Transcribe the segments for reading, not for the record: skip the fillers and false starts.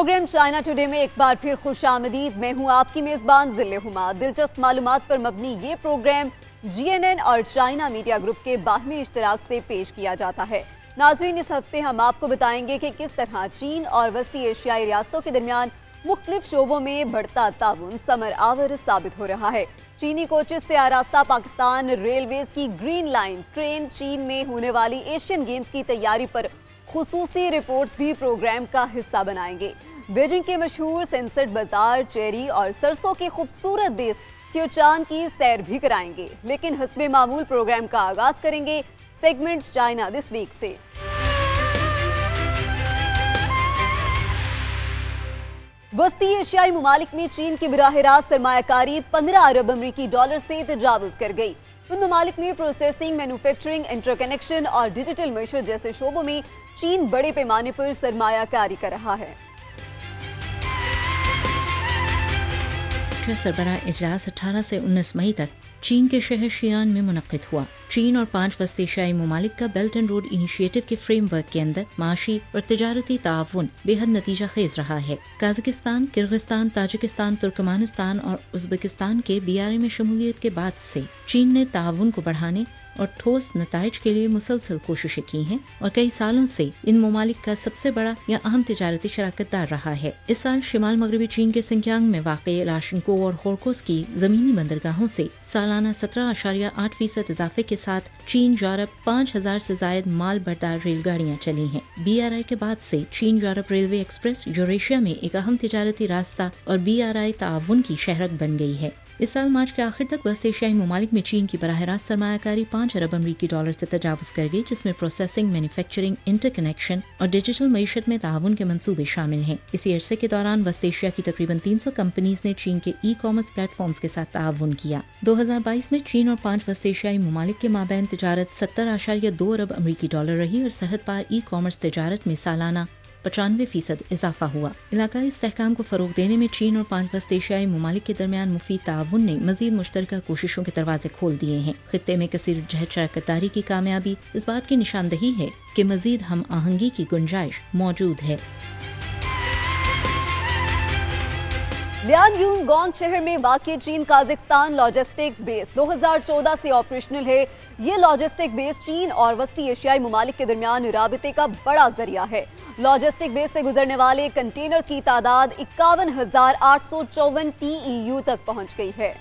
Programme China today میں ایک بار پھر خوش آمدید. میں ہوں آپ کی میزبان ذل ہما. دلچسپ معلومات پر مبنی یہ پروگرام GNN اور چائنا میڈیا گروپ کے باہمی اشتراک سے پیش کیا جاتا ہے. ناظرین، اس ہفتے ہم آپ کو بتائیں گے کہ کس طرح چین اور وسطی ایشیائی ریاستوں کے درمیان مختلف شعبوں میں بڑھتا تعاون ثمر آور ثابت ہو رہا ہے. چینی کوچز سے آراستہ پاکستان ریلویز کی گرین لائن ٹرین چین میں ہونے والی ایشین گیمز کی تیاری پر خصوصی رپورٹس بھی پروگرام کا حصہ بنائیں گے. بیجنگ کے مشہور سنسٹ بازار، چیری اور سرسوں کے خوبصورت دیس سیوچان کی سیر بھی کرائیں گے. لیکن حسب معمول پروگرام کا آغاز کریں گے سیگمنٹ چائنا دس ویک سے. وسطی ایشیائی ممالک میں چین کی براہ راست سرمایہ کاری 15 ارب امریکی ڈالر سے تجاوز کر گئی. ان ممالک میں پروسیسنگ، مینوفیکچرنگ، انٹر کنیکشن اور ڈیجیٹل معیشت جیسے شعبوں میں چین بڑے پیمانے پر سرمایہ کاری کر رہا ہے. سربراہ اجلاس 18 سے 19 مئی تک چین کے شہر شیان میں منعقد ہوا. چین اور 5 وسطی ایشیائی ممالک کا بیلٹ اینڈ روڈ انیشیٹو کے فریم ورک کے اندر معاشی اور تجارتی تعاون بے حد نتیجہ خیز رہا ہے. قازقستان، کرغزستان، تاجکستان، ترکمانستان اور ازبکستان کے BRI میں شمولیت کے بعد سے چین نے تعاون کو بڑھانے اور ٹھوس نتائج کے لیے مسلسل کوششیں کی ہیں اور کئی سالوں سے ان ممالک کا سب سے بڑا یا اہم تجارتی شراکت دار رہا ہے. اس سال شمال مغربی چین کے سنکیانگ میں واقع لاشنکو اور ہورکوس کی زمینی بندرگاہوں سے سالانہ 17.8% اضافے کے ساتھ چین یورپ 5000 سے زائد مال بردار ریل گاڑیاں چلی ہیں. BRI کے بعد سے چین یورپ ریلوے ایکسپریس یوریشیا میں ایک اہم تجارتی راستہ اور BRI تعاون کی شہرک بن گئی ہے. اس سال مارچ کے آخر تک وسطی ایشیائی ممالک میں چین کی براہ راست سرمایہ کاری 5 ارب امریکی ڈالر سے تجاوز کر گئی، جس میں پروسیسنگ، مینوفیکچرنگ، انٹر کنیکشن اور ڈیجیٹل معیشت میں تعاون کے منصوبے شامل ہیں. اسی عرصے کے دوران وسطی ایشیا کی تقریباً 300 کمپنیز نے چین کے ای کامرس پلیٹ فارمز کے ساتھ تعاون کیا. 2022 میں چین اور 5 وسطی ایشیائی ممالک کے مابین تجارت 70.2 ارب امریکی ڈالر رہی اور سرحد پار ای کامرس تجارت میں سالانہ 95% اضافہ ہوا. علاقائی استحکام کو فروغ دینے میں چین اور 5 وسطی ایشیائی ممالک کے درمیان مفید تعاون نے مزید مشترکہ کوششوں کے دروازے کھول دیے ہیں. خطے میں کثیر جہت شراکت داری کی کامیابی اس بات کی نشاندہی ہے کہ مزید ہم آہنگی کی گنجائش موجود ہے. لیان یونگ گونگ شہر میں واقع چین قازقستان لاجسٹک بیس 2014 سے آپریشنل ہے. یہ لاجسٹک بیس چین اور وسطی ایشیائی ممالک کے درمیان رابطے کا بڑا ذریعہ ہے. لاجسٹک بیس سے گزرنے والے کنٹینر کی تعداد 51,854 TEU تک پہنچ گئی ہے.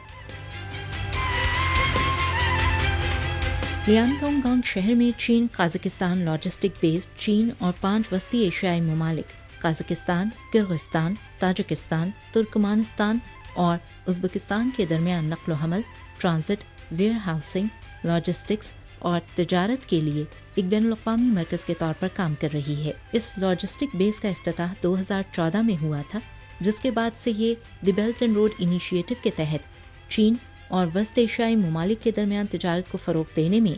لیان یونگ شہر میں چین قازقستان لاجسٹک بیس چین اور 5 وسطی ایشیائی ممالک قازقستان، کرغزستان، تاجکستان، ترکمانستان اور ازبکستان کے درمیان نقل و حمل، ٹرانزٹ، ویئر ہاؤسنگ، لاجسٹکس اور تجارت کے لیے ایک بین الاقوامی مرکز کے طور پر کام کر رہی ہے. اس لاجسٹک بیس کا افتتاح 2014 میں ہوا تھا، جس کے بعد سے یہ دی بیلٹ اینڈ روڈ انیشیٹو کے تحت چین اور وسطی ایشیائی ممالک کے درمیان تجارت کو فروغ دینے میں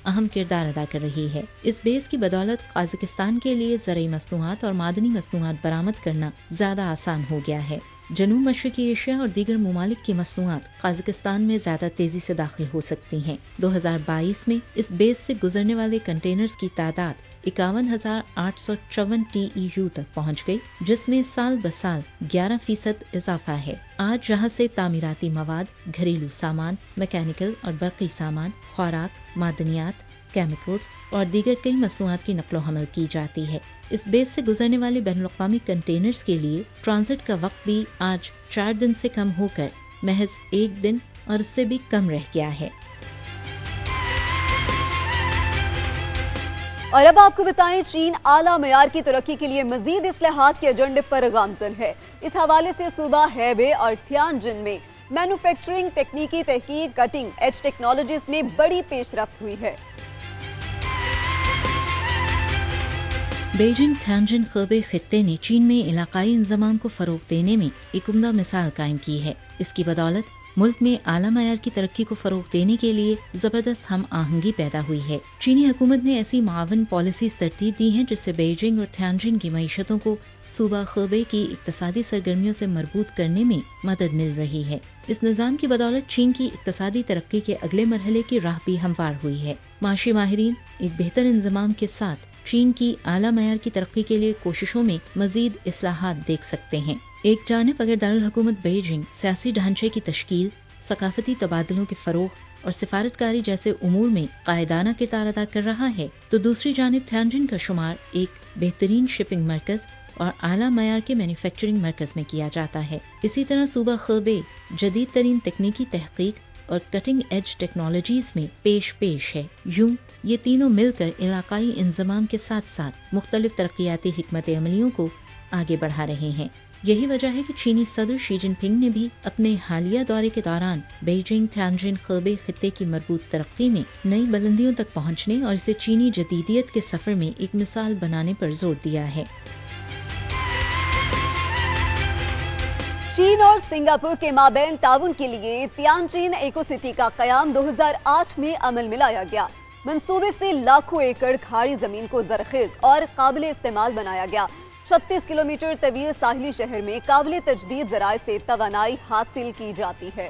اہم کردار ادا کر رہی ہے. اس بیس کی بدولت قازقستان کے لیے زرعی مصنوعات اور معدنی مصنوعات برآمد کرنا زیادہ آسان ہو گیا ہے. جنوب مشرقی ایشیا اور دیگر ممالک کی مصنوعات قازقستان میں زیادہ تیزی سے داخل ہو سکتی ہیں. 2022 میں اس بیس سے گزرنے والے کنٹینرز کی تعداد 51,854 TEU تک پہنچ گئی، جس میں سال بسال 11% اضافہ ہے. آج یہاں سے تعمیراتی مواد، گھریلو سامان، میکینیکل اور برقی سامان، خوراک، معدنیات، کیمیکلز اور دیگر کئی مصنوعات کی نقل و حمل کی جاتی ہے. اس بیس سے گزرنے والے بین الاقوامی کنٹینرز کے لیے ٹرانزٹ کا وقت بھی آج 4 دن سے کم ہو کر محض 1 دن اور اس سے بھی کم رہ گیا ہے. اور اب آپ کو بتائیں، چین اعلیٰ معیار کی ترقی کے لیے مزید اصلاحات کے ایجنڈے پر گامزن ہے. اس حوالے سے صوبہ ہیبے اور تھیانجن میں مینوفیکچرنگ، تکنیکی تحقیق، کٹنگ ایج ٹیکنالوجیز میں بڑی پیش رفت ہوئی ہے. بیجنگ تھیانجن خیبے خطے نے چین میں علاقائی انضمام کو فروغ دینے میں ایک عمدہ مثال قائم کی ہے. اس کی بدولت ملک میں اعلیٰ معیار کی ترقی کو فروغ دینے کے لیے زبردست ہم آہنگی پیدا ہوئی ہے. چینی حکومت نے ایسی معاون پالیسیز ترتیب دی ہیں جس سے بیجنگ اور تھیانجن کی معیشتوں کو صوبہ خیبے کی اقتصادی سرگرمیوں سے مربوط کرنے میں مدد مل رہی ہے. اس نظام کی بدولت چین کی اقتصادی ترقی کے اگلے مرحلے کی راہ بھی ہموار ہوئی ہے. معاشی ماہرین ایک بہتر انضمام کے ساتھ چین کی اعلیٰ معیار کی ترقی کے لیے کوششوں میں مزید اصلاحات دیکھ سکتے ہیں۔ ایک جانب اگر دارالحکومت بیجنگ سیاسی ڈھانچے کی تشکیل، ثقافتی تبادلوں کے فروغ اور سفارتکاری جیسے امور میں قائدانہ کردار ادا کر رہا ہے، تو دوسری جانب تیانجن کا شمار ایک بہترین شپنگ مرکز اور اعلیٰ معیار کے مینوفیکچرنگ مرکز میں کیا جاتا ہے۔ اسی طرح صوبہ خیبے جدید ترین تکنیکی تحقیق اور کٹنگ ایج ٹیکنالوجیز میں پیش ہے۔ یوں یہ تینوں مل کر علاقائی انضمام کے ساتھ ساتھ مختلف ترقیاتی حکمت عملیوں کو آگے بڑھا رہے ہیں۔ یہی وجہ ہے کہ چینی صدر شی جن پنگ نے بھی اپنے حالیہ دورے کے دوران بیجنگ تیانجن خیبے خطے کی مربوط ترقی میں نئی بلندیوں تک پہنچنے اور اسے چینی جدیدیت کے سفر میں ایک مثال بنانے پر زور دیا ہے۔ چین اور سنگاپور کے مابین تعاون کے لیے تیانجن ایکو سٹی کا قیام 2008 میں عمل میں لایا گیا۔ منصوبے سے لاکھوں ایکڑ کھاری زمین کو زرخیز اور قابل استعمال بنایا گیا۔ 36 کلومیٹر طویل ساحلی شہر میں قابل تجدید ذرائع سے توانائی حاصل کی جاتی ہے۔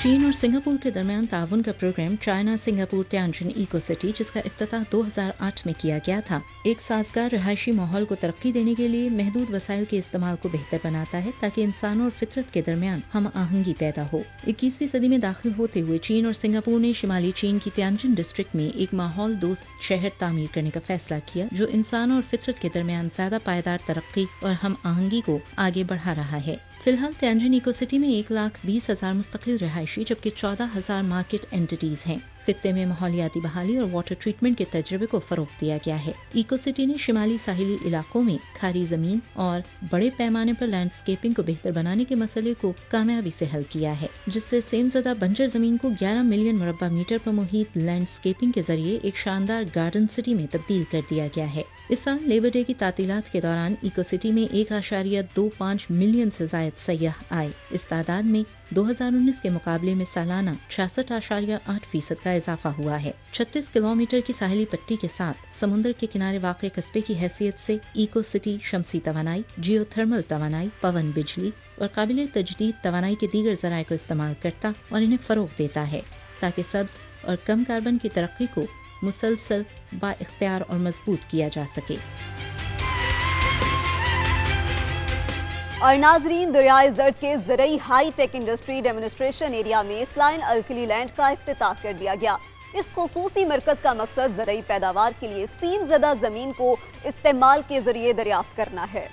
چین اور سنگاپور کے درمیان تعاون کا programme China Singapore Tianjin eco city, جس کا افتتاح 2008 میں کیا گیا تھا، ایک سازگار رہائشی ماحول کو ترقی دینے کے لیے محدود وسائل کے استعمال کو بہتر بناتا ہے تاکہ انسانوں اور فطرت کے درمیان ہم آہنگی پیدا ہو۔ 21ویں صدی میں داخل ہوتے ہوئے چین اور سنگاپور نے شمالی چین کی تیانجن ڈسٹرکٹ میں ایک ماحول دوست شہر تعمیر کرنے کا فیصلہ کیا، جو انسانوں اور فطرت کے درمیان زیادہ پائیدار ترقی اور ہم آہنگی کو آگے بڑھا رہا ہے۔ فی الحال تیانجن ایکو سٹی میں 1,20,000 مستقل رہائشی جبکہ 14,000 مارکیٹ اینٹیز ہیں۔ خطے میں ماحولیاتی بحالی اور واٹر ٹریٹمنٹ کے تجربے کو فروغ دیا گیا ہے۔ ایکو سٹی نے شمالی ساحلی علاقوں میں کھاری زمین اور بڑے پیمانے پر لینڈسکیپنگ کو بہتر بنانے کے مسئلے کو کامیابی سے حل کیا ہے، جس سے سیم زدہ بنجر زمین کو 11 ملین مربع میٹر پر محیط لینڈسکیپنگ کے ذریعے ایک شاندار گارڈن سٹی میں تبدیل کر دیا گیا ہے۔ اس سال لیبر ڈے کی تعطیلات کے دوران ایکو سٹی میں 1.25 ملین سے زائد سیاح آئے۔ اس تعداد میں 2019 کے مقابلے میں سالانہ 66.8% کا اضافہ ہوا ہے۔ 36 کلومیٹر کی ساحلی پٹی کے ساتھ سمندر کے کنارے واقع قصبے کی حیثیت سے ایکو سٹی شمسی توانائی، جیو تھرمل توانائی، پون بجلی اور قابل تجدید توانائی کے دیگر ذرائع کو استعمال کرتا اور انہیں فروغ دیتا ہے تاکہ سبز اور کم کاربن کی ترقی کو مسلسل با اختیار اور مضبوط کیا جا سکے۔ اور ناظرین، دریائے زرد کے زرعی high tech industry demonstration area میں سلائن الکلی لینڈ کا افتتاح کر دیا گیا۔ اس خصوصی مرکز کا مقصد زرعی پیداوار کے لیے سیم زدہ زمین کو استعمال کے ذریعے دریافت کرنا ہے۔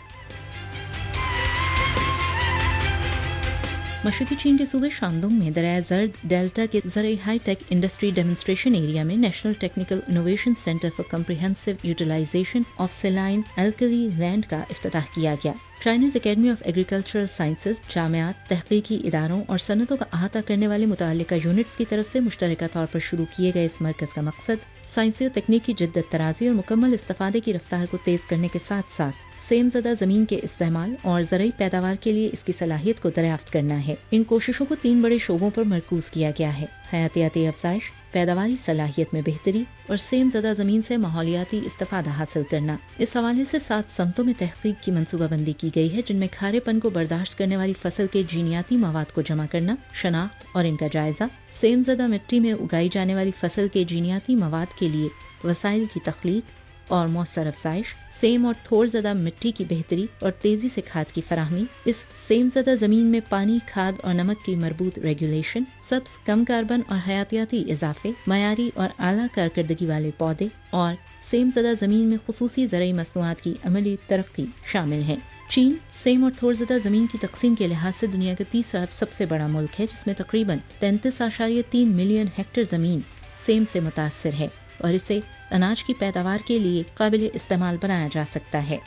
مشرقی چین کے صوبے شاندونگ میں دریائے زرد ڈیلٹا کے زرعی high tech industry demonstration area میں national technical innovation centre for comprehensive utilisation of saline alkali land کا افتتاح کیا گیا۔ Chinese academy of agricultural sciences, جامعات، تحقیقی اداروں اور صنعتوں کا احاطہ کرنے والے متعلقہ یونٹس کی طرف سے مشترکہ طور پر شروع کیے گئے اس مرکز کا مقصد سائنسی اور تکنیکی جدت طرازی اور مکمل استفادے کی رفتار کو تیز کرنے کے ساتھ ساتھ سیم زدہ زمین کے استعمال اور زرعی پیداوار کے لیے اس کی صلاحیت کو دریافت کرنا ہے۔ ان کوششوں کو 3 بڑے شعبوں پر مرکوز کیا گیا ہے: حیاتیاتی افزائش، پیداواری صلاحیت میں بہتری اور سیم زدہ زمین سے ماحولیاتی استفادہ حاصل کرنا۔ اس حوالے سے 7 سمتوں میں تحقیق کی منصوبہ بندی کی گئی ہے، جن میں کھارے پن کو برداشت کرنے والی فصل کے جینیاتی مواد کو جمع کرنا، شناخت اور ان کا جائزہ، سیم زدہ مٹی میں اگائی جانے والی فصل کے جینیاتی مواد کے لیے وسائل کی تخلیق اور مؤثر افزائش، سیم اور تھور زدہ مٹی کی بہتری اور تیزی سے کھاد کی فراہمی، اس سیم زدہ زمین میں پانی، کھاد اور نمک کی مربوط ریگولیشن، سبز، کم کاربن اور حیاتیاتی اضافے، معیاری اور اعلیٰ کارکردگی والے پودے اور سیم زدہ زمین میں خصوصی زرعی مصنوعات کی عملی ترقی شامل ہیں۔ چین سیم اور تھور زدہ زمین کی تقسیم کے لحاظ سے دنیا کا تیسرا سب سے بڑا ملک ہے، جس میں تقریباً 33.3 ملین ہیکٹر زمین سیم سے متاثر ہے اور اسے اناج کی پیداوار کے لیے قابل استعمال بنایا جا سکتا ہے۔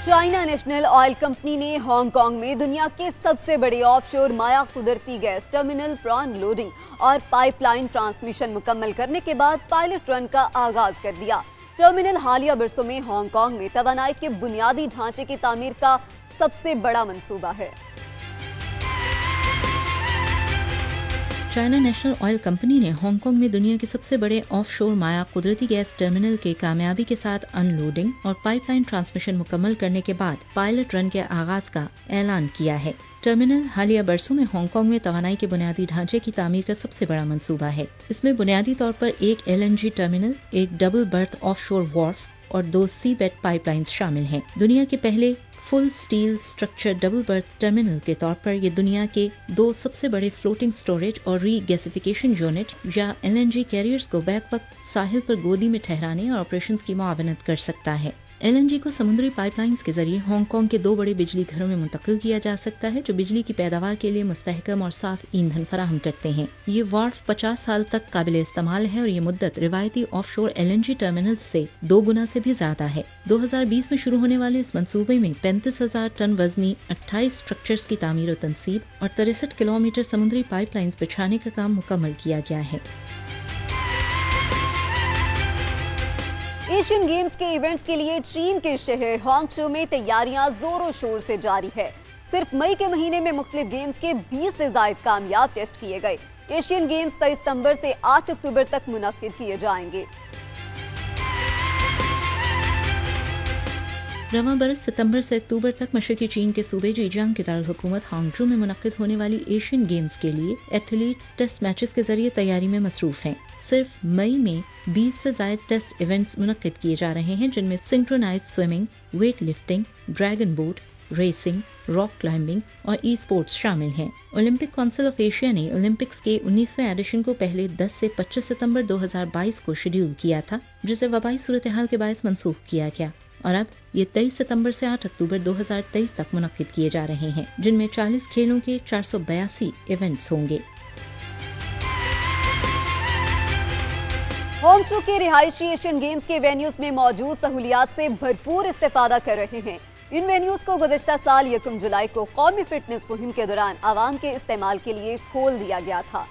چائنا نیشنل آئل کمپنی نے ہانگ کانگ میں دنیا کے سب سے بڑے آف شور مایا قدرتی گیس ٹرمینل پران لوڈنگ اور پائپ لائن ٹرانسمیشن مکمل کرنے کے بعد پائلٹ رن کا آغاز کر دیا۔ ٹرمینل حالیہ برسوں میں ہانگ کانگ میں توانائی کے بنیادی ڈھانچے کی تعمیر کا سب سے بڑا منصوبہ ہے۔ चाइना नेशनल ऑयल कंपनी ने हांगकांग में दुनिया के सबसे बड़े ऑफशोर माया कुदरती गैस टर्मिनल के कामयाबी के साथ अनलोडिंग और पाइपलाइन ट्रांसमिशन मुकम्मल करने के बाद पायलट रन के आगाज का ऐलान किया है। टर्मिनल हालिया बरसों में हांगकांग में तवानाई के बुनियादी ढांचे की तामीर का सबसे बड़ा मंसूबा है। इसमें बुनियादी तौर पर एक LNG टर्मिनल, एक डबल बर्थ ऑफशोर वॉर्फ और 2 सी बेड पाइपलाइंस शामिल हैं। दुनिया के पहले full steel structure double birth terminal के तौर पर ये दुनिया के 2 सबसे बड़े फ्लोटिंग स्टोरेज और रीगैसिफिकेशन यूनिट या LNG कैरियर्स को बैक वक्त साहिल पर गोदी में ठहराने और ऑपरेशंस की मुआवनत कर सकता है। LNG को समुद्री पाइपलाइंस के जरिए हांगकांग के 2 बड़े बिजली घरों में मुंतकिल किया जा सकता है, जो बिजली की पैदावार के लिए मुस्तहकम और साफ ईंधन फराहम करते हैं। ये वार्फ 50 साल तक काबिल इस्तेमाल है और ये मुद्दत रिवायती ऑफशोर LNG टर्मिनल से 2 गुना से भी ज्यादा है। 2020 में शुरू होने वाले इस मंसूबे में 35,000 टन वजनी 28 स्ट्रक्चर्स की तामीर और तनसीब और 63 किलोमीटर समुद्री पाइपलाइंस बिछाने का काम मुकम्मल किया गया है। एशियन गेम्स के इवेंट्स के लिए चीन के शहर हांगझो में तैयारियां जोरों शोर से जारी है। सिर्फ मई के महीने में मुख्तलिफ गेम्स के 20 से ज्यादा कामयाब टेस्ट किए गए। एशियन गेम्स 23 सितंबर से 8 अक्टूबर तक मुनक्किद किए जाएंगे। रवां बरस सितंबर से अक्टूबर तक मशरकी चीन के सूबे जीजियांग के दारुल हुकूमत हांगझो में मुनक्किद होने वाली एशियन गेम्स के लिए एथलीट्स टेस्ट मैचेस के जरिए तैयारी में मसरूफ हैं। सिर्फ मई में 20 से ज्यादा टेस्ट इवेंट्स मुनक्किद किए जा रहे हैं, जिनमें synchronised swimming, weight lifting, dragon boat racing, rock climbing और ई स्पोर्ट्स शामिल हैं। ओलंपिक काउंसिल ऑफ एशिया ने ओलंपिक्स के 19वें एडिशन को पहले 10 से 25 सितंबर 2022 को शेड्यूल किया था, जिसे वबाई सूरत हाल के बायस मनसूख किया गया और अब ये 23 सितंबर से 8 अक्टूबर 2023 तक मुनक्किद किए जा रहे हैं, जिनमें 40 खेलों के 482 इवेंट्स होंगे। हांगझो के रिहायशी एशियन गेम्स के वेन्यूज में मौजूद सहूलियात से भरपूर इस्तेफादा कर रहे हैं। इन वेन्यूज को गुज़श्ता साल 1 जुलाई को कौमी फिटनेस मुहिम के दौरान आवाम के इस्तेमाल के लिए खोल दिया गया था।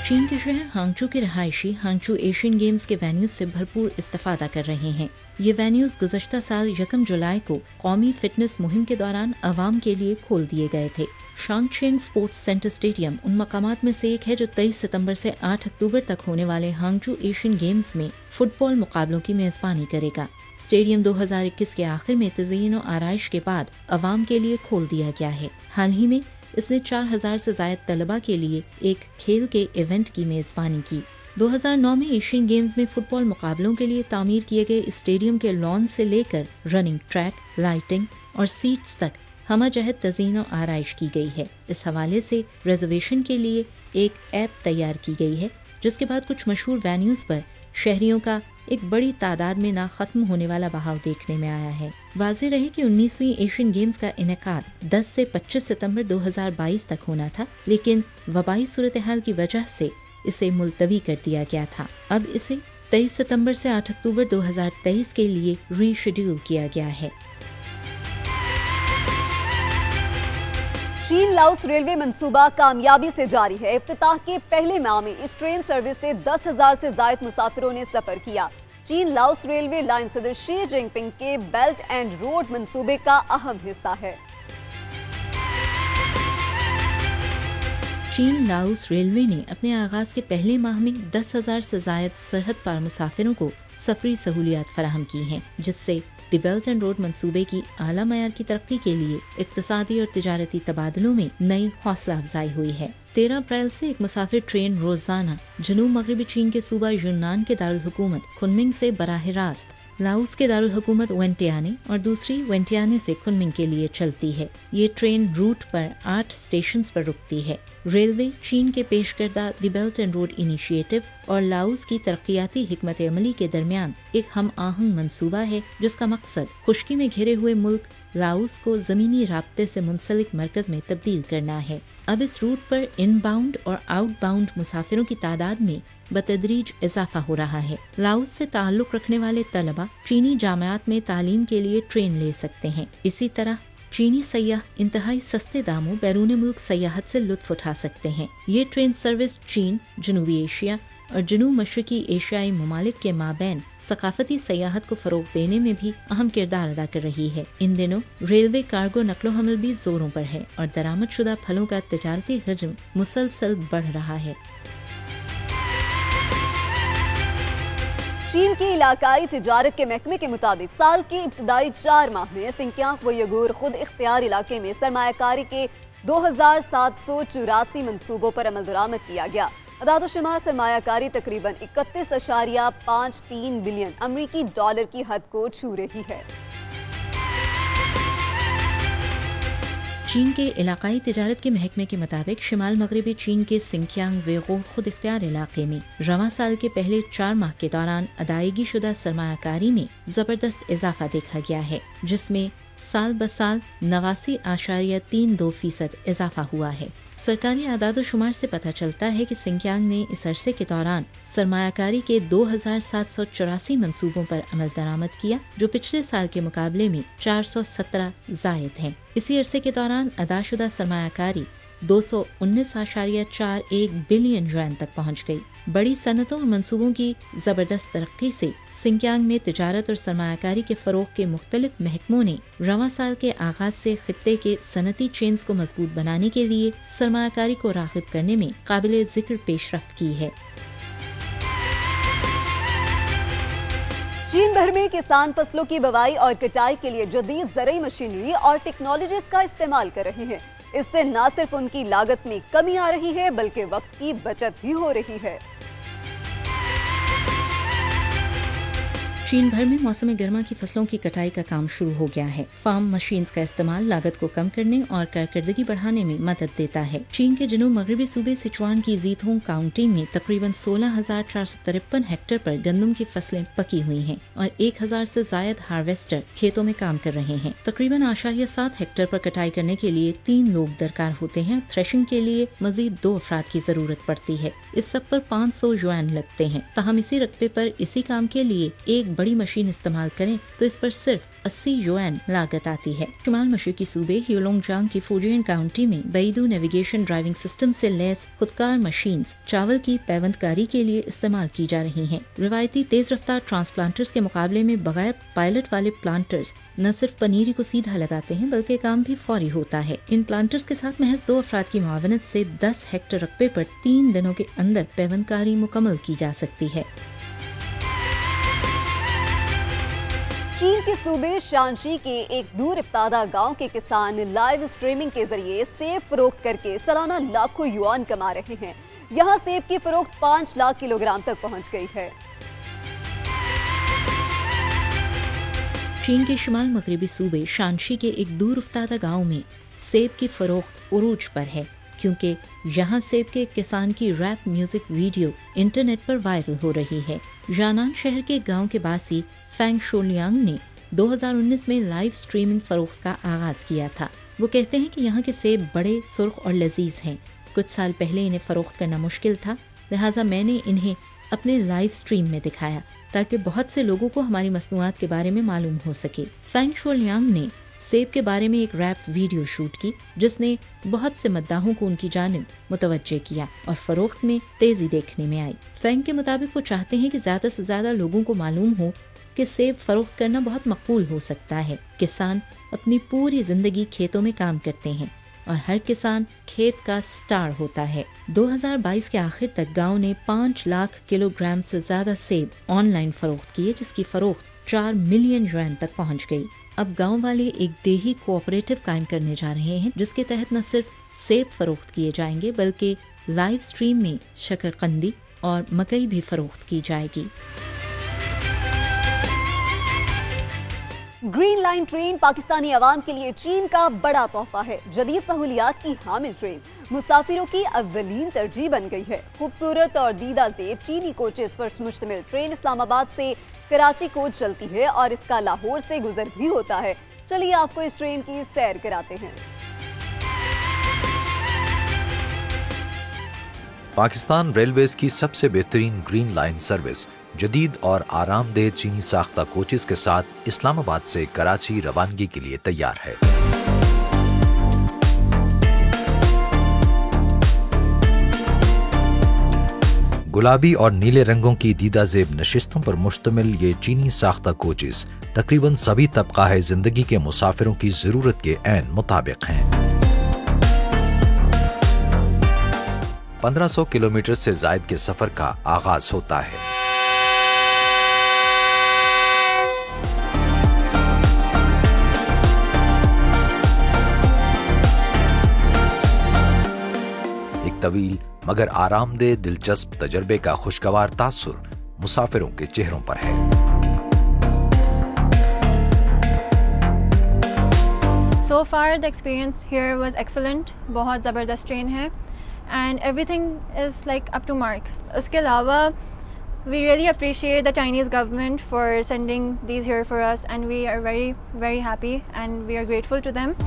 चीन के शहर हांगझो के रहायशी हांगझो एशियन गेम्स के वेन्यूज से भरपूर इस्तेफादा कर रहे हैं। ये वेन्यूज गुज़श्ता साल 1 जुलाई को कौमी फिटनेस मुहिम के दौरान आवाम के लिए खोल दिए गए थे। शांगचेंग स्पोर्ट्स सेंटर स्टेडियम उन मकामात में से एक है जो 23 सितंबर से 8 अक्टूबर तक होने वाले हांगझो एशियन गेम्स में फुटबॉल मुकाबलों की मेजबानी करेगा। स्टेडियम 2021 के आखिर में तज़यीन और आराइश के बाद आवाम के लिए खोल दिया गया है। हाल ही में इसने 4000 से ज़ायद तलबा के लिए एक खेल के इवेंट की मेजबानी की। 2009 में एशियन गेम्स में फुटबॉल मुकाबलों के लिए तामीर किए गए स्टेडियम के लॉन से लेकर रनिंग ट्रैक, लाइटिंग और सीट्स तक हमजहत तज़यीन और आराइश की गई है। इस हवाले से रिजर्वेशन के लिए एक ऐप तैयार की गई है, जिसके बाद कुछ मशहूर वेन्यूज पर शहरियों का एक बड़ी तादाद में ना खत्म होने वाला बहाव देखने में आया है। वाज़ेह रहे कि 19वीं एशियन गेम्स का इनेकाद 10 से 25 सितंबर 2022 तक होना था, लेकिन वबाई सूरत हाल की वजह से इसे मुलतवी कर दिया गया था। अब इसे 23 सितंबर से 8 अक्टूबर 2023 के लिए रीशेड्यूल किया गया है। चीन लाओस रेलवे मंसूबा कामयाबी से जारी है। इफ्तिताह के पहले माह में इस ट्रेन सर्विस से 10,000 से ज्यादा मुसाफिरों ने सफर किया। चीन लाओस रेलवे लाइन सदर शी जिनपिंग के बेल्ट एंड रोड मंसूबे का अहम हिस्सा है। चीन लाओस रेलवे ने अपने आगाज के पहले माह में 10,000 से ज्यादा सरहद पार मुसाफिरों को सफरी सहूलियात फराहम की हैं, जिससे द बेल्ट एंड रोड मंसूबे की आला मयार की तरक्की के लिए इक्तिसादी और तिजारती तबादलों में नई हौसला अफजाई हुई है। 13 अप्रैल से एक मुसाफिर ट्रेन रोजाना जनूब मगरबी चीन के सूबा यूनान के दारुल हुकूमत कुनमिंग से बराह रास्त लाओस के दारुल हुकूमत वेंटियाने और दूसरी वेंटियाने से कुनमिंग के लिए चलती है। ये ट्रेन रूट पर 8 स्टेशन पर रुकती है। रेलवे चीन के पेश करदा the belt and road initiative और लाओस की तरक्याती हिकमत अमली के दरमियान एक हम आहंग मंसूबा है, जिसका मकसद खुश्की में घिरे हुए मुल्क लाओस को जमीनी राब्ते से मुंसलिक मरकज में तब्दील करना है। अब इस रूट पर इनबाउंड और आउटबाउंड मुसाफिरों की तादाद में बतदरीज इजाफा हो रहा है। लाओस से ताल्लुक रखने वाले तलबा चीनी जामियात में तालीम के लिए ट्रेन ले सकते हैं। इसी तरह चीनी सयाह इंतहाई सस्ते दामों बैरून मुल्क सयाहत से लुत्फ उठा सकते हैं। ये ट्रेन सर्विस चीन, जनूबी एशिया, और जनूब मशरकी एशियाई ममालिक के माबैन सकाफती सयाहत को फरोग देने में भी अहम किरदार अदा कर रही है। इन दिनों रेलवे कार्गो नकलो हमल भी जोरों पर है और दरामदशुदा फलों का तिजारती हजम मुसलसल बढ़ रहा है। चीन की इलाकाई तिजारत के महकमे के मुताबिक साल के इब्तदाई 4 माह में सिंकियांग व उइगुर खुद इख्तियार इलाके में सरमायाकारी के 2784 मंसूबों पर अमल दरामद किया गया। अदाद-ओ-शुमार सरमायाकारी तकरीबन 31.53 बिलियन अमरीकी डॉलर की हद को छू रही है। चीन के इलाकाई तिजारत के महकमे के मुताबिक शिमाल मगरबी चीन के सिंकियांग उइगुर खुद इख्तियार इलाके में रवां साल के पहले 4 माह के दौरान अदायगी शुदा सरमायाकारी में जबरदस्त इजाफा देखा गया है, जिसमें साल बसाल 89.32% इजाफा हुआ है। सरकारी आदाद-ओ-शुमार से पता चलता है कि सिंकियांग ने इस अरसे के दौरान सरमायाकारी के 2784 मंसूबों पर अमल दरामद किया, जो पिछले साल के मुकाबले में 417 जायद हैं। इसी अरसे के दौरान अदाशुदा सरमायाकारी 219.41 बिलियन युआन तक पहुंच गई। बड़ी सनतों और मंसूबों की जबरदस्त तरक्की से सिंकियांग में तिजारत और सरमायाकारी के फरोग के मुख्तलिफ महकमों ने रवां साल के आगाज से खित्ते के सनती चेन्स को मजबूत बनाने के लिए सरमायाकारी को राग़िब करने में काबिल जिक्र पेशरफ्त की है। चीन भर में किसान फसलों की बुवाई और कटाई के लिए जदीद ज़रई मशीनरी और टेक्नोलॉजीज का इस्तेमाल कर रहे हैं। इससे न सिर्फ उनकी लागत में कमी आ रही है, बल्कि वक्त की बचत भी हो रही है। चीन भर में मौसम गर्मा की फसलों की कटाई का काम शुरू हो गया है। फार्म मशीन्स का इस्तेमाल लागत को कम करने और कारकर्दगी बढ़ाने में मदद देता है। चीन के जनूब मगरबी सूबे सिचुआन की जीथोंग काउंटी में तकरीबन 16,453 हेक्टेयर पर गंदम की फसलें पकी हुई हैं और 1,000 से जायद हार्वेस्टर खेतों में काम कर रहे हैं। तकरीबन 8.7 हेक्टेयर पर कटाई करने के लिए 3 लोग दरकार होते हैं। थ्रेशिंग के लिए मजीद 2 अफराद की जरूरत पड़ती है। इस सब पर 500 युआन लगते हैं। ताहम इसी रकबे पर इसी काम के लिए एक बड़ी मशीन इस्तेमाल करें तो इस पर सिर्फ 80 युआन लागत आती है। शुमाल मशरकी सूबे ह्यूलोंगजांग की फुजियन काउंटी में बैदू नेविगेशन ड्राइविंग सिस्टम से लैस खुदकार मशीन्स चावल की पैवंदकारी के लिए इस्तेमाल की जा रही हैं। रिवायती तेज रफ्तार ट्रांसप्लांटर्स के मुकाबले में बगैर पायलट वाले प्लांटर्स न सिर्फ पनीरी को सीधा लगाते हैं, बल्कि काम भी फौरी होता है। इन प्लांटर्स के साथ महज 2 अफराद की मुआवनत से 10 हेक्टेयर रकबे पर 3 दिनों के अंदर पैवंदकारी मुकम्मल की जा सकती है। चीन के सूबे शानशी के एक दूर इफ्तादा गांव के किसान लाइव स्ट्रीमिंग के जरिए सेब फरोख्त करके सालाना लाखों युआन कमा रहे हैं। यहां सेब की फरोख्त 5 लाख किलोग्राम तक पहुंच गई है। चीन के शुमाल मगरबी सूबे शानशी के एक दूर इफ्तादा गांव में सेब की फरोख्त उरूज पर है, क्योंकि यहाँ सेब के किसान की रैप म्यूजिक वीडियो इंटरनेट पर वायरल हो रही है। जानान शहर के गांव के बासी फैंग शोलियांग ने 2019 में लाइव स्ट्रीमिंग फरोख्त का आगाज किया था। वो कहते हैं कि यहाँ के सेब बड़े सुर्ख और लजीज हैं। कुछ साल पहले इन्हें फरोख्त करना मुश्किल था, लिहाजा मैंने इन्हें अपने लाइव स्ट्रीम में दिखाया ताकि बहुत से लोगों को हमारी मसनूआत के बारे में मालूम हो सके। फैंग शोलियांग ने सेब के बारे में एक रैप वीडियो शूट की, जिसने बहुत से मद्दाहों को उनकी जानिब मुतवज्जे किया और फरोख्त में तेजी देखने में आई। फैंग के मुताबिक वो चाहते हैं कि ज्यादा से ज्यादा लोगों को मालूम हो कि सेब फरोख्त करना बहुत मकबूल हो सकता है। किसान अपनी पूरी जिंदगी खेतों में काम करते हैं और हर किसान खेत का स्टार होता है। 2022 के आखिर तक गांव ने 5 लाख किलोग्राम से ज्यादा सेब ऑनलाइन फरोख्त किए, जिसकी फरोख्त 4 मिलियन युआन तक पहुंच गई। अब गांव वाले एक देही कोऑपरेटिव कायम करने जा रहे हैं, जिसके तहत न सिर्फ सेब फरोख्त किए जाएंगे, बल्कि लाइव स्ट्रीम में शकरकंदी और मकई भी फरोख्त की जाएगी। ग्रीन लाइन ट्रेन पाकिस्तानी अवाम के लिए चीन का बड़ा तोहफा है। जदीद सहूलियात की हामिल ट्रेन मुसाफिरों की अव्वलीन तरजीह बन गई है। खूबसूरत और दीदा ज़ेब चीनी कोचेस पर मुश्तमिल ट्रेन इस्लामाबाद से कराची कोच चलती है और इसका लाहौर से गुजर भी होता है। चलिए आपको इस ट्रेन की सैर कराते हैं। पाकिस्तान रेलवेज की सबसे बेहतरीन ग्रीन लाइन सर्विस जदीद और आरामदेह चीनी साख्ता कोचेस के साथ इस्लामाबाद से कराची रवानगी के लिए तैयार है। गुलाबी और नीले रंगों की दीदा ज़ेब नशिस्तों पर मुश्तमिल ये चीनी साख्ता कोचेस तकरीबन सभी तबका जिंदगी के मुसाफिरों की जरूरत के ऐन मुताबिक हैं। 1500 किलोमीटर से जायद के सफर का आगाज होता है। एक तवील मगर आरामदेह दिलचस्प तजर्बे का खुशगवार तासुर मुसाफिरों के चेहरों पर है। So far the experience here was excellent. बहुत ज़बरदस्त ट्रेन है and everything is like up to mark. उसके अलावा we really appreciate the Chinese government for sending these here for us and we are very very happy and we are grateful to them.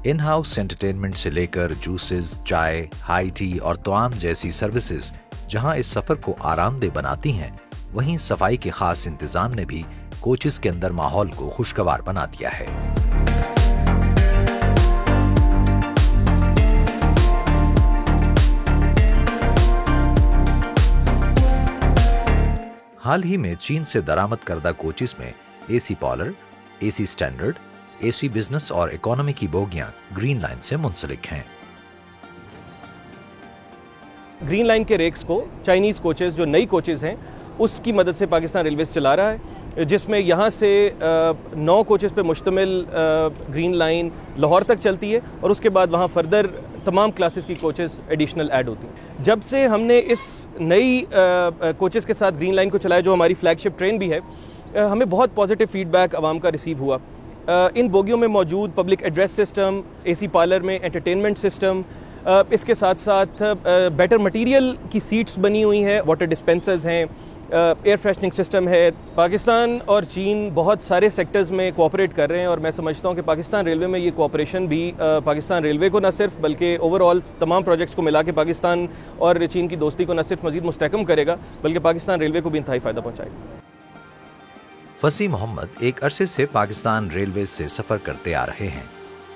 In house entertainment से लेकर juices, चाय, high tea और तोआम जैसी services जहां इस सफर को आरामदेह बनाती हैं, वहीं सफाई के खास इंतजाम ने भी कोचेस के अंदर माहौल को खुशगवार बना दिया है। हाल ही में चीन से दरामद करदा कोचेस में AC parlour, AC standard, AC business और इकोनॉमी की बोगियां ग्रीन लाइन से मुंसलिक हैं। ग्रीन लाइन के रेक्स को चाइनीज़ कोचेस जो नई कोचेस हैं उसकी मदद से पाकिस्तान रेलवेज चला रहा है, जिसमें यहाँ से 9 कोचेस पे मुश्तमिल ग्रीन लाइन लाहौर तक चलती है और उसके बाद वहाँ फर्दर तमाम क्लासेस की कोचेस एडिशनल ऐड होती हैं। जब से हमने इस नई कोचेस के साथ ग्रीन लाइन को चलाया, जो हमारी फ्लैगशिप ट्रेन भी है, हमें बहुत पॉजिटिव फीडबैक आवाम का रिसीव हुआ। इन बोगियों में मौजूद public address system, AC parlour में एंटरटेनमेंट सिस्टम, इसके साथ साथ बेटर मटेरियल की सीट्स बनी हुई हैं, वाटर डिस्पेंसर्स हैं, एयर फ्रेशनिंग सिस्टम है। पाकिस्तान और चीन बहुत सारे सेक्टर्स में कोऑपरेट कर रहे हैं और मैं समझता हूँ कि पाकिस्तान रेलवे में ये कोऑपरेशन भी पाकिस्तान रेलवे को न सिर्फ बल्कि ओवरऑल तमाम प्रोजेक्ट्स को मिला के पाकिस्तान और चीन की दोस्ती को न सिर्फ मज़ीद मुस्तहकम करेगा बल्कि पाकिस्तान रेलवे को भी इंतहाई फ़ायदा पहुँचाएगा। फसी मोहम्मद एक अरसे से पाकिस्तान रेलवे से सफर करते आ रहे हैं।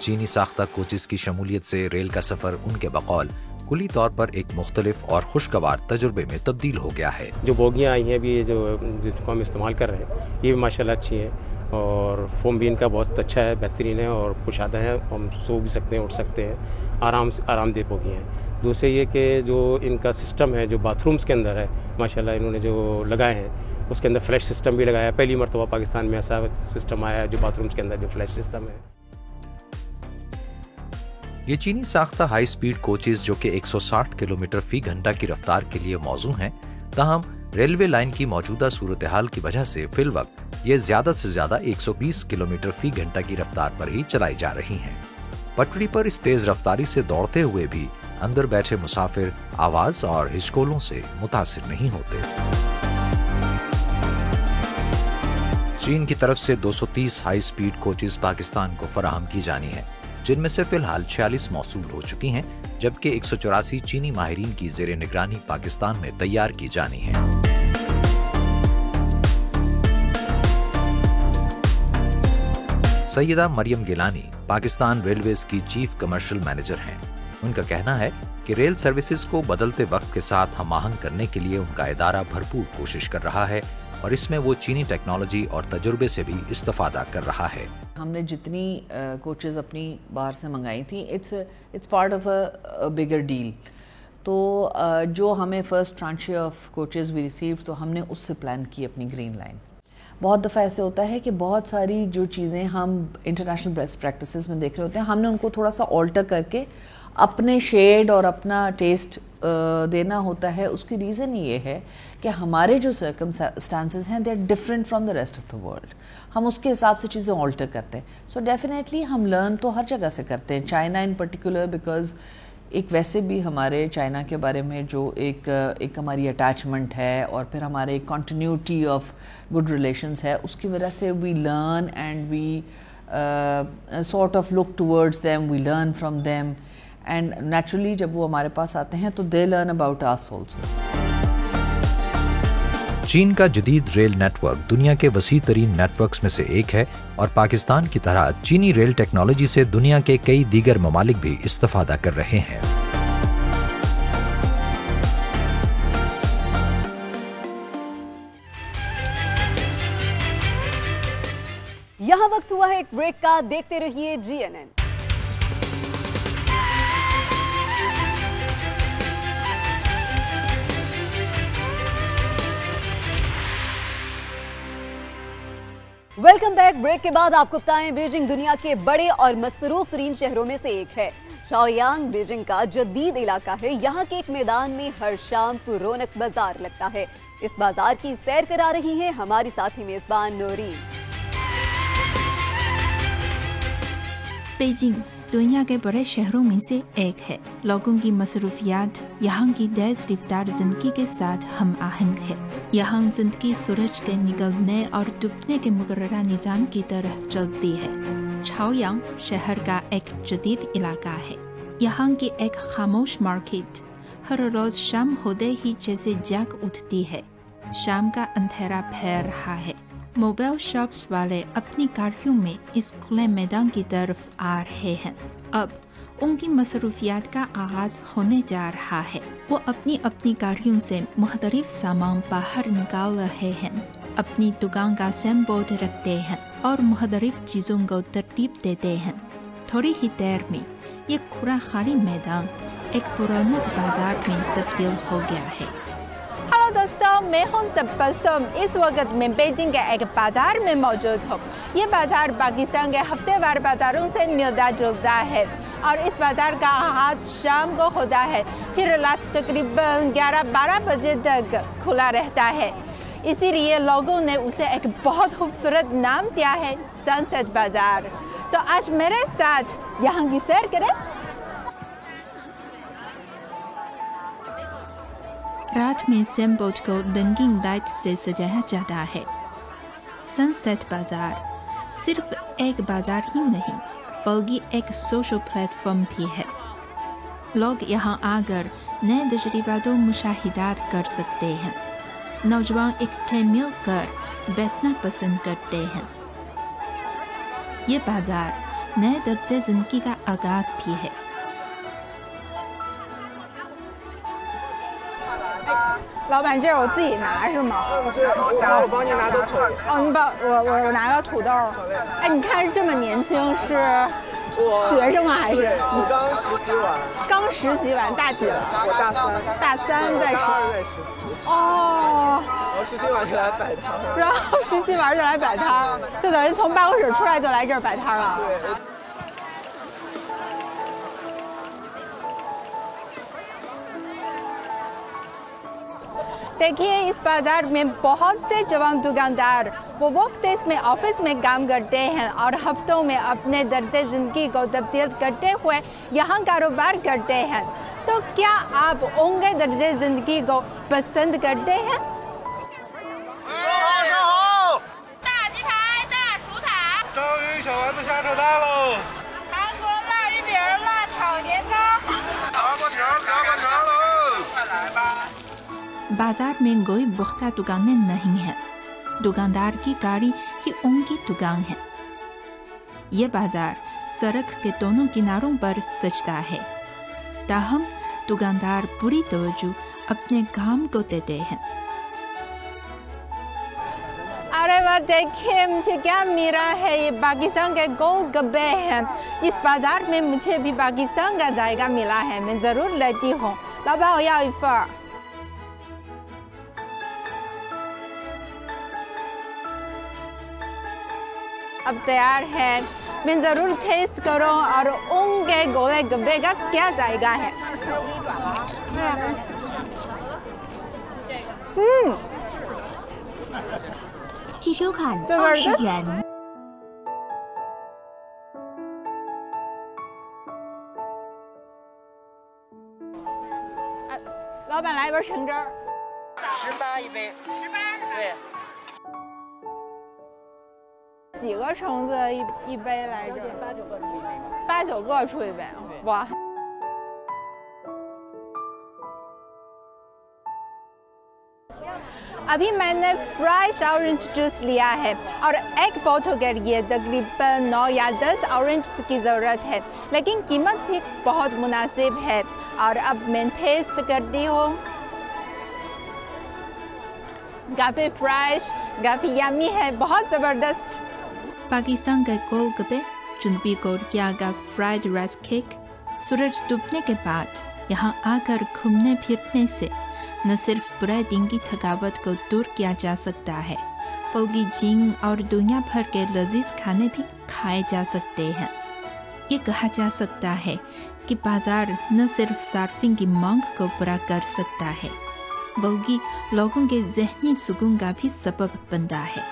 चीनी साख्ता कोचेस की शमूलियत से रेल का सफर उनके बकौल कुली तौर पर एक मुख्तलिफ और खुशगवार तजुर्बे में तब्दील हो गया है। जो बोगियाँ आई हैं भी, जिनको हम इस्तेमाल कर रहे हैं, ये भी माशाल्लाह अच्छी हैं और फोम भी इनका बहुत अच्छा है, बेहतरीन है और कुशादा है। हम सो भी सकते हैं, उठ सकते हैं, आरामदेह बोगियाँ हैं। दूसरे ये कि जो इनका सिस्टम है, जो बाथरूम्स के अंदर है, माशाल्लाह इन्होंने जो लगाए हैं उसके अंदर फ्लैश सिस्टम भी लगाया है। पहली मरतबा पाकिस्तान में ऐसा सिस्टम आया है जो बाथरूम्स के अंदर जो फ्लैश सिस्टम है। ये चीनी साख्ता हाई स्पीड कोचेस जो कि 160 किलोमीटर फी घंटा की रफ्तार के लिए मौजू हैं, ताहम रेलवे लाइन की मौजूदा सूरत हाल की वजह से फिल वक्त ये ज्यादा से ज्यादा 120 किलोमीटर फी घंटा की रफ्तार पर ही चलाई जा रही हैं। पटरी पर इस तेज रफ्तारी से दौड़ते हुए भी अंदर बैठे मुसाफिर आवाज और हिचकोलों से मुतासिर नहीं होते। चीन की तरफ से 230 हाई स्पीड कोचेस पाकिस्तान को फराहम की जानी है, जिनमें से फिलहाल 46 मौसूल हो चुकी हैं, जबकि 184 चीनी माहिरीन की ज़ेरे निगरानी पाकिस्तान में तैयार की जानी है। सैयदा मरियम गिलानी पाकिस्तान रेलवेज की चीफ कमर्शियल मैनेजर हैं। उनका कहना है कि रेल सर्विसेज को बदलते वक्त के साथ हम आहंग करने के लिए उनका इदारा भरपूर कोशिश कर रहा है और इसमें वो चीनी टेक्नोलॉजी और तजुर्बे से भी इस्तेफादा कर रहा है। हमने जितनी कोचेज़ अपनी बाहर से मंगाई थी, it's part of a bigger deal. तो जो हमें फर्स्ट ट्रांच ऑफ कोचेज़ भी रिसीव, तो हमने उससे प्लान की अपनी ग्रीन लाइन। बहुत दफ़ा ऐसे होता है कि बहुत सारी जो चीज़ें हम इंटरनेशनल बेस्ट प्रैक्टिसेस में देख रहे होते हैं, हमने उनको थोड़ा सा ऑल्टर करके अपने शेड और अपना टेस्ट देना होता है। उसकी रीज़न ये है कि हमारे जो सर्कमस्टांसेस हैं, they are different from the rest of the world. हम उसके हिसाब से चीज़ें ऑल्टर करते हैं। सो डेफिनेटली हम लर्न तो हर जगह से करते हैं, चाइना इन पर्टिकुलर, बिकॉज एक वैसे भी हमारे चाइना के बारे में जो एक हमारी अटैचमेंट है और फिर हमारे एक कॉन्टिन्यूटी ऑफ गुड रिलेशंस है, उसकी वजह से we learn and we sort of look towards them, we learn from them and naturally जब वो हमारे पास आते हैं तो they learn about us also. चीन का जदीद रेल नेटवर्क दुनिया के वसी तरीन नेटवर्क्स में से एक है और पाकिस्तान की तरह चीनी रेल टेक्नोलॉजी से दुनिया के कई दीगर ममालिक भी इस्तेफादा कर रहे हैं। यहाँ वक्त हुआ है एक ब्रेक का, देखते रहिए GNN। Welcome back. ब्रेक के बाद आपको बताएं, बीजिंग दुनिया के बड़े और मसरूफ तरीन शहरों में से एक है। शाओयांग बीजिंग का जदीद इलाका है। यहाँ के एक मैदान में हर शाम रौनक बाजार लगता है। इस बाजार की सैर करा रही हैं हमारी साथी मेजबान नूरीन। बीजिंग दुनिया के बड़े शहरों में से एक है। लोगों की मसरूफियात यहाँ की तेज रफ्तार जिंदगी के साथ हम आहंग है। यहाँ जिंदगी सूरज के निकलने और डूबने के मुकर्ररा निज़ाम की तरह चलती है। शाओयांग शहर का एक जदीद इलाका है। यहाँ की एक खामोश मार्केट हर रोज शाम होते ही जैसे जाग उठती है। शाम का अंधेरा फैल रहा है। मोबाइल शॉप्स वाले अपनी गाड़ियों में इस खुले मैदान की तरफ आ रहे हैं। अब उनकी मसरूफियात का आगाज होने जा रहा है। वो अपनी अपनी गाड़ियों से मुख्तलिफ सामान बाहर निकाल रहे हैं, अपनी दुकान का साइन बोर्ड रखते हैं और मुख्तलिफ चीज़ों को तरतीब देते हैं। थोड़ी ही देर में ये पूरा खाली मैदान एक पुराने बाजार में तब्दील हो गया है। हेलो दोस्तों, मैं हूं तबस्सुम। इस वक्त मैं बीजिंग के एक बाजार में मौजूद हूं। ये बाजार पाकिस्तान के हफ्तेवार बाजारों से मिलता जुलता है और इस बाजार का आगाज शाम को होता है, फिर रात तकरीबन 11-12 बजे तक खुला रहता है। इसीलिए लोगों ने उसे एक बहुत खूबसूरत नाम दिया है, सनसेट बाजार। तो आज मेरे साथ यहाँ की सैर करें। रात में साइन बोर्ड को रंगीन लाइट से सजाया जाता है। सनसेट बाजार सिर्फ एक बाजार ही नहीं बल्कि एक सोशल प्लेटफॉर्म भी है। लोग यहाँ आकर नए तजुर्बातों मुशाहिदात कर सकते हैं। नौजवान इकट्ठे मिलकर बैठना पसंद करते हैं। ये बाजार नए तर्ज़े ज़िंदगी का आगाज़ भी है। 老板，这是我自己拿是吗？我帮你拿都可以。哦，你把我拿个土豆。哎，你看这么年轻，是学生吗？还是？我刚实习完。刚实习完，大几了？我大3。大3在12月实习。哦。然后实习完就来摆摊。然后实习完就来摆摊，就等于从办公室出来就来这儿摆摊了。对。 देखिए, इस बाजार में बहुत से जवान दुकानदार वो वक्त इसमें ऑफिस में काम करते हैं और हफ्तों में अपने दर्जे ज़िंदगी को तब्दील करते हुए यहाँ कारोबार करते हैं। तो क्या आप उनके दर्जे ज़िंदगी को पसंद करते हैं? 大鸡排、大薯塔、章鱼小丸子下手蛋喽！韩国辣鱼饼、辣炒年糕、麻婆条喽！快来吧！ बाजार में कोई पुख्ता दुकानें नहीं हैं। दुकानदार की गाड़ी ही उनकी दुकान है। ये बाजार सड़क के दोनों किनारों पर सजता है। ताहम दुकानदार पूरी तवज्जो अपने काम को देते हैं। अरे वाह, देखिए मुझे क्या मिला है। ये पाकिस्तान के गोल गब्बे हैं। इस बाजार में मुझे भी पाकिस्तान का जायका मिला है। मैं ज़रूर लेती हूँ। 老板，我要一份。 अब तैयार है। मैं ज़रूर टेस्ट करूँ और उनके गोले गब्बे का क्या जायका है। जबरदस्त। 老板来一杯橙汁儿。18一杯。18对。 几个橙子一杯来着？8、9个出一杯。哇！ अभी मैंने फ्रेश ऑरेंज जूस लिया है और एक बोतल के लिए तकरीबन 9 या 10 ऑरेंज की ज़रूरत है, लेकिन कीमत भी बहुत मुनासिब है। और अब मैं टेस्ट करती हूँ। काफ़ी फ्रेश, काफ़ी यम्मी है, बहुत ज़बरदस्त। पाकिस्तान का गोलगप्पे, जनूबी कोरिया का फ्राइड राइस केक। सूरज डूबने के बाद यहाँ आकर घूमने फिरने से न सिर्फ पूरे दिन की थकावट को दूर किया जा सकता है, बल्कि जिंग और दुनिया भर के लजीज खाने भी खाए जा सकते हैं। ये कहा जा सकता है कि बाजार न सिर्फ सार्फिंग की मांग को पूरा कर सकता है, बल्कि लोगों के ज़हनी सुकून का भी सबब बनता है।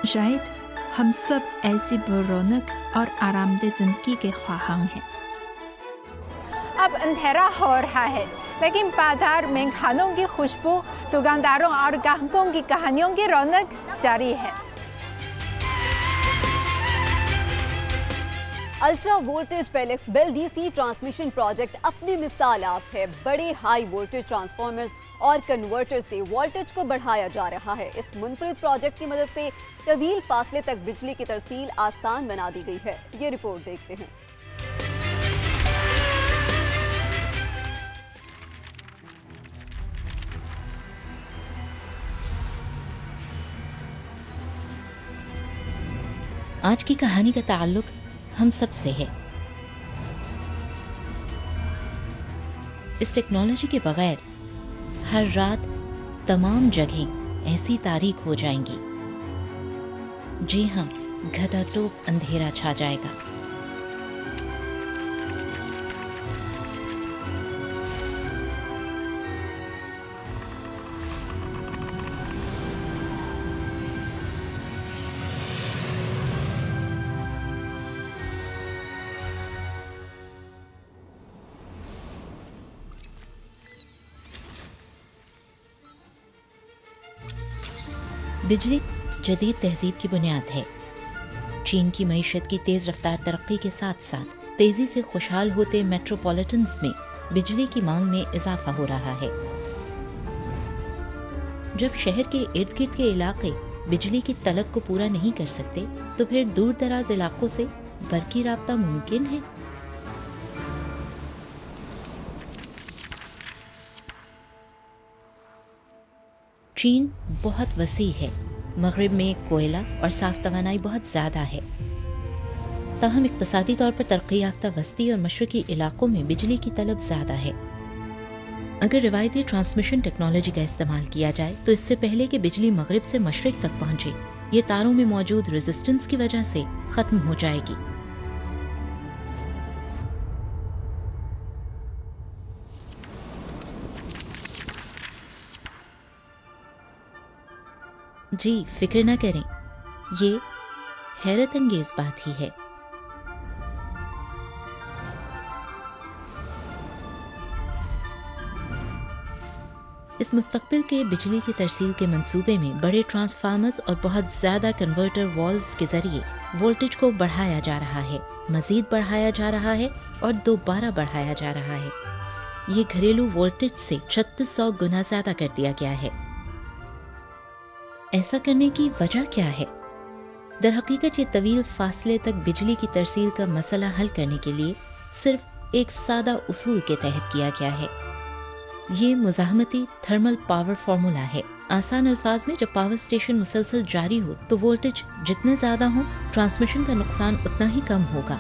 शायद हम सब ऐसी रौनक और आरामदेह जिंदगी के ख्वाहां हैं। अब अंधेरा हो रहा है, लेकिन बाजार में खानों की खुशबू, दुकानदारों और ग्राहकों की कहानियों की रौनक जारी है। Ultra voltage Felix Bell DC transmission project अपनी मिसाल आप है। बड़े हाई वोल्टेज ट्रांसफार्मर्स और कन्वर्टर से वोल्टेज को बढ़ाया जा रहा है। इस मुनफरिद प्रोजेक्ट की मदद से तवील फासले तक बिजली की तरसील आसान बना दी गई है। ये रिपोर्ट देखते हैं। आज की कहानी का ताल्लुक हम सब से है। इस टेक्नोलॉजी के बगैर हर रात तमाम जगहें ऐसी तारीक हो जाएंगी। जी हाँ, घटाटोप अंधेरा छा जाएगा। बिजली जदीद तहजीब की बुनियाद है। चीन की मईशत की तेज़ रफ्तार तरक्की के साथ साथ तेज़ी से खुशहाल होते मेट्रोपॉलिटन्स में बिजली की मांग में इजाफा हो रहा है। जब शहर के इर्द गिर्द के इलाके बिजली की तलब को पूरा नहीं कर सकते, तो फिर दूर दराज इलाकों से बरकी राब्ता मुमकिन है। चीन बहुत वसी है। मगरिब में कोयला और साफ तवानाई बहुत ज़्यादा है। ताहम इक्तसादी तौर पर तरक्की याफ्ता वस्ती और मशरकी इलाकों में बिजली की तलब ज़्यादा है। अगर रिवायती ट्रांसमिशन टेक्नोलॉजी का इस्तेमाल किया जाए तो इससे पहले कि बिजली मगरिब से मशरिक तक पहुंचे, ये तारों में मौजूद रेजिस्टेंस की वजह से ख़त्म हो जाएगी। जी फिक्र न करें, ये हैरत अंगेज बात ही है। इस मुस्तकबिल के बिजली की तरसील के मंसूबे में बड़े ट्रांसफार्मर्स और बहुत ज़्यादा कन्वर्टर वॉल्व्स के ज़रिए वोल्टेज को बढ़ाया जा रहा है, मज़ीद बढ़ाया जा रहा है और दोबारा बढ़ाया जा रहा है। ये घरेलू वोल्टेज से 3600 गुना ज़्यादा कर दिया गया है। ऐसा करने की वजह क्या है? दरहकीकत ये तवील फासले तक बिजली की तरसील का मसला हल करने के लिए सिर्फ एक सादा उसूल के तहत किया गया है। ये मुज़ाहमती थर्मल पावर फार्मूला है। आसान अल्फाज में, जब पावर स्टेशन मुसलसल जारी हो तो वोल्टेज जितने ज़्यादा हो, ट्रांसमिशन का नुकसान उतना ही कम होगा।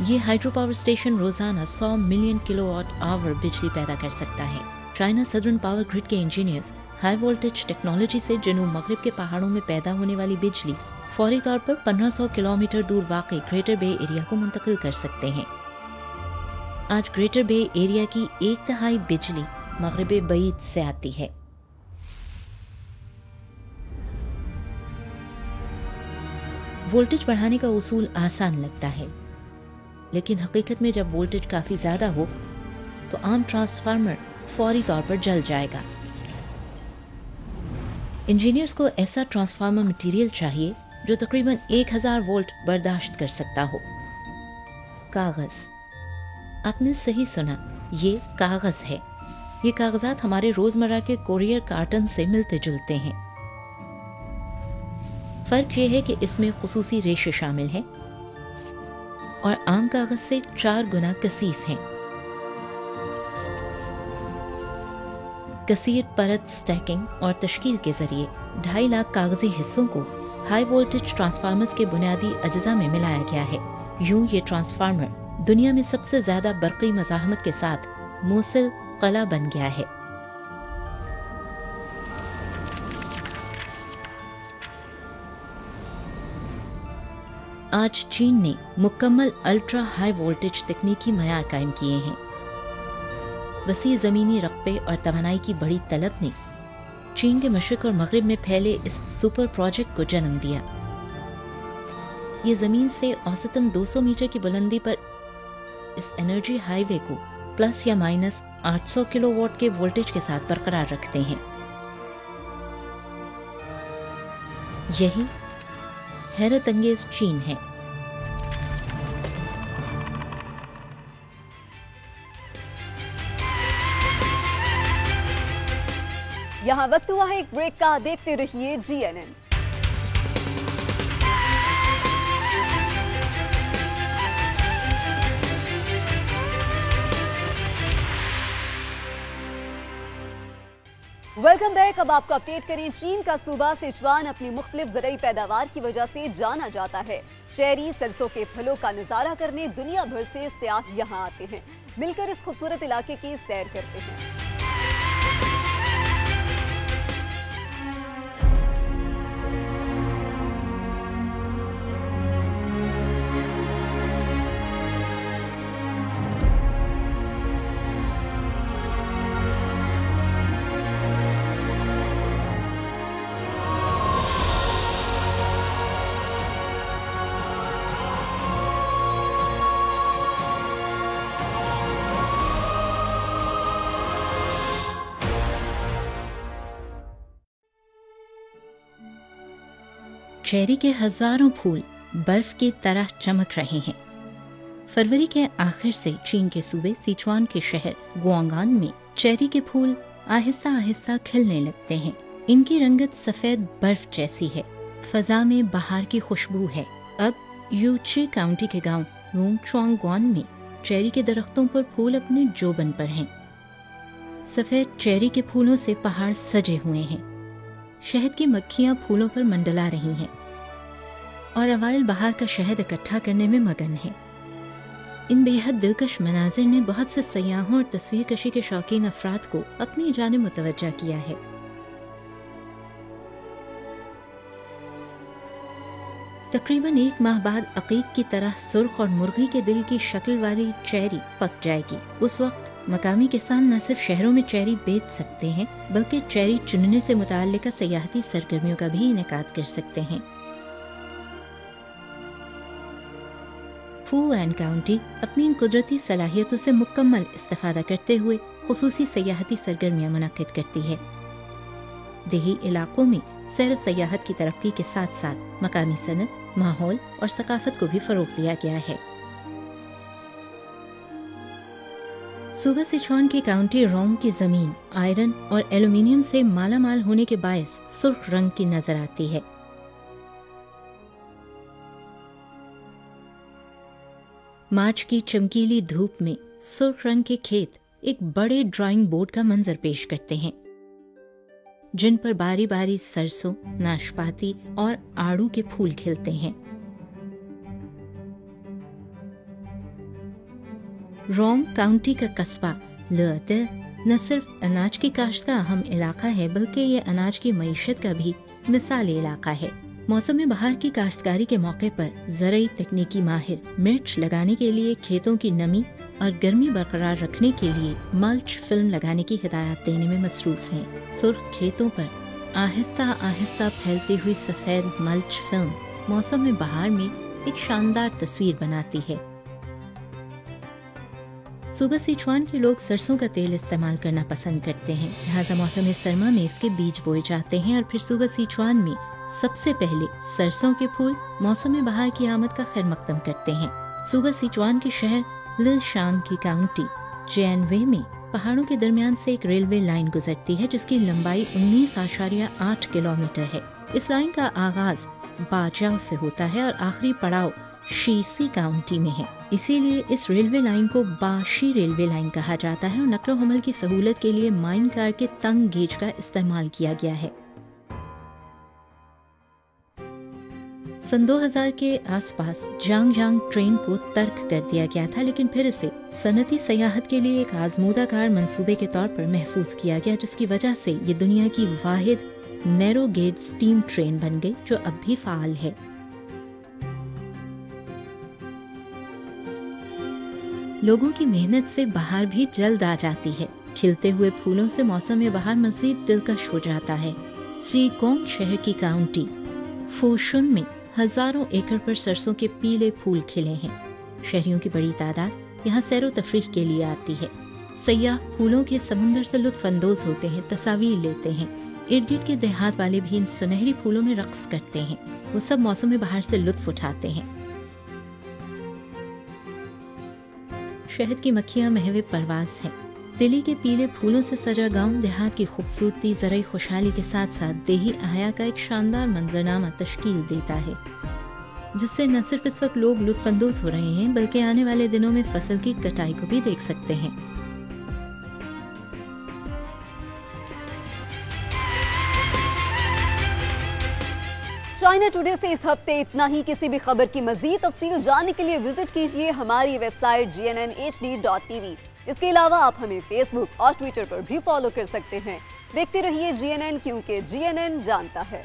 ये हाइड्रो पावर स्टेशन रोज़ाना 100 मिलियन किलोवाट आवर बिजली पैदा कर सकता है। चाइना सदर्न पावर ग्रिड के इंजीनियर्स हाई वोल्टेज टेक्नोलॉजी से जनूब मगरिब के पहाड़ों में पैदा होने वाली बिजली फौरी तौर पर 1500 किलोमीटर दूर वाक़ई ग्रेटर बे एरिया को मुंतकिल कर सकते हैं। आज ग्रेटर बे एरिया की 1/3 बिजली मगरिब बईद से आती है। वोल्टेज बढ़ाने का उसूल आसान लगता है, लेकिन हकीकत में जब वोल्टेज काफ़ी ज़्यादा हो तो आम ट्रांसफार्मर फौरी तौर पर जल जाएगा। इंजीनियर्स को ऐसा ट्रांसफार्मर मटेरियल चाहिए जो तकरीबन 1000 वोल्ट बर्दाश्त कर सकता हो। कागज़, आपने सही सुना, ये कागज़ है। ये कागजात हमारे रोज़मर्रा के कोरियर कार्टन से मिलते जुलते हैं। फ़र्क ये है कि इसमें खुसूसी रेशे शामिल हैं और आम कागज़ से 4 गुना कसीफ हैं। कसीर परत स्टैकिंग और तश्कील के जरिए 2.5 लाख कागजी हिस्सों को हाई वोल्टेज ट्रांसफार्मर्स के बुनियादी अज्जा में मिलाया गया है। यूं ये ट्रांसफार्मर दुनिया में सबसे ज्यादा बरक़ी मज़ाहमत के साथ मोसिल क़ला बन गया है। आज चीन ने मुकम्मल अल्ट्रा हाई वोल्टेज तकनीकी मयार कायम किए हैं। वसी ज़मीनी रक़बे और तवानाई की बड़ी तलब ने चीन के मशरिक़ और मग़रिब में फैले इस सुपर प्रोजेक्ट को जन्म दिया। ये ज़मीन से औसतन 200 मीटर की बुलंदी पर इस एनर्जी हाईवे को प्लस या माइनस 800 किलोवाट के वोल्टेज के साथ बरकरार रखते हैं। यही हैरत अंगेज चीन है। यहाँ वक्त हुआ है एक ब्रेक का, देखते रहिए GNN। Welcome back. अब आपको अपडेट करें, चीन का सूबा सिचुआन अपनी मुख्तलिफ ज़रई पैदावार की वजह से जाना जाता है। चेरी, सरसों के फलों का नज़ारा करने दुनिया भर से सयाह यहाँ आते हैं। मिलकर इस खूबसूरत इलाके की सैर करते हैं। चेरी के हजारों फूल बर्फ की तरह चमक रहे हैं। फरवरी के आखिर से चीन के सूबे सिचुआन के शहर गुआंगान में चेरी के फूल आहिस्ता आहिस्ता खिलने लगते हैं। इनकी रंगत सफेद बर्फ जैसी है। फजा में बाहर की खुशबू है। अब यूची काउंटी के गांव लुंगचुआंगवान में चेरी के दरख्तों पर फूल अपने जोबन पर हैं। सफेद चेरी के फूलों से पहाड़ सजे हुए हैं। शहद की मक्खियां फूलों पर मंडला रही हैं और अवाइल बाहर का शहद इकट्ठा करने में मगन है। इन बेहद दिलकश मनाजिर ने बहुत से सयाहों और तस्वीर कशी के शौकीन अफराद को अपनी जानिब मुतवज्जा किया है। तकरीबन 1 माह बाद अकीक की तरह सुर्ख और मुर्गी के दिल की शक्ल वाली चेरी पक जाएगी। उस वक्त मकामी किसान न सिर्फ शहरों में चेरी बेच सकते हैं बल्कि चेरी चुनने से मुताल्लिका सयाहती सरगर्मियों का भी इनेकाद कर सकते हैं। फुआन काउंटी अपनी इन कुदरती सलाहियतों से मुकम्मल इस्तेफादा करते हुए खुसूसी सयाहती सरगर्मियां मुनक्किद करती है। देही इलाकों में सैर सयाहत की तरक्की के साथ साथ मकामी सनत, माहौल और सकाफत को भी फरोग दिया गया है। सूबा सिचुआन की काउंटी रोंग की जमीन आयरन और एल्यूमिनियम से माला माल होने के बायस सुर्ख रंग की नजर आती है। मार्च की चमकीली धूप में सुर्ख रंग के खेत एक बड़े ड्राइंग बोर्ड का मंजर पेश करते हैं, जिन पर बारी बारी सरसों, नाशपाती और आड़ू के फूल खिलते हैं। रोंग काउंटी का कस्बा लेते न सिर्फ अनाज की काश्त का अहम इलाका है बल्कि ये अनाज की मईशत का भी मिसाली इलाका है। मौसम बहार की काश्तकारी के मौके पर ज़रई तकनीकी माहिर मिर्च लगाने के लिए खेतों की नमी और गर्मी बरकरार रखने के लिए मल्च फिल्म लगाने की हिदायत देने में मसरूफ हैं। सुर्ख खेतों पर आहिस्ता आहिस्ता फैलती हुई सफेद मल्च फिल्म मौसम बहार में एक शानदार तस्वीर बनाती है। सूबा सिचुआन के लोग सरसों का तेल इस्तेमाल करना पसंद करते हैं, लिहाजा मौसम सरमा में इसके बीज बोए जाते हैं और फिर सूबा सिचुआन में सबसे पहले सरसों के फूल मौसम बहार की आमद का खैर मकदम करते हैं। सूबा सिचुआन के शहर लिशांग की काउंटी जैनवे में पहाड़ों के दरमियान से एक रेलवे लाइन गुजरती है जिसकी लंबाई 19.8 किलोमीटर है। इस लाइन का आगाज बाजाओ से होता है और आखिरी पड़ाव शीसी काउंटी में है। इसीलिए इस रेलवे लाइन को बाशी रेलवे लाइन कहा जाता है और नकलो हमल की सहूलत के लिए माइन कार के तंग गेज का इस्तेमाल किया गया है। सन 2000 के आसपास जांगजांग ट्रेन को तर्क कर दिया गया था, लेकिन फिर इसे सनती सयाहत के लिए एक आजमूदाकार मंसूबे के तौर पर महफूज किया गया, जिसकी वजह से ये दुनिया की वाहिद नैरो गेज स्टीम ट्रेन बन गई जो अब भी फाल है। लोगों की मेहनत से बहार भी जल्द आ जाती है। खिलते हुए फूलों से मौसम में बहार मजीद दिलकश हो जाता है। जीगोंग शहर की काउंटी फोशुन में हजारों एकड़ पर सरसों के पीले फूल खिले हैं। शहरियों की बड़ी तादाद यहाँ सैरो तफरीह के लिए आती है। सयाह फूलों के समुंदर से लुत्फ अंदोज होते हैं, तस्वीर लेते हैं। इर्द गिर्द के देहात वाले भी इन सुनहरी फूलों में रक्स करते हैं। वो सब मौसम में बहार से लुत्फ उठाते हैं। शहद की मक्खियाँ महवे परवास हैं। दिल्ली के पीले फूलों से सजा गांव देहात की खूबसूरती ज़राई खुशहाली के साथ साथ देही अहया का एक शानदार मंजरनामा तश्कील देता है, जिससे न सिर्फ इस वक्त लोग लुत्फानंदोज हो रहे हैं बल्कि आने वाले दिनों में फसल की कटाई को भी देख सकते हैं। चाइना टुडे से इस हफ्ते इतना ही। किसी भी खबर की मजीद तफसील जानने के लिए विजिट कीजिए हमारी वेबसाइट GNNHD.TV। इसके अलावा आप हमें फेसबुक और ट्विटर पर भी फॉलो कर सकते हैं। देखते रहिए GNN, क्योंकि GNN जानता है।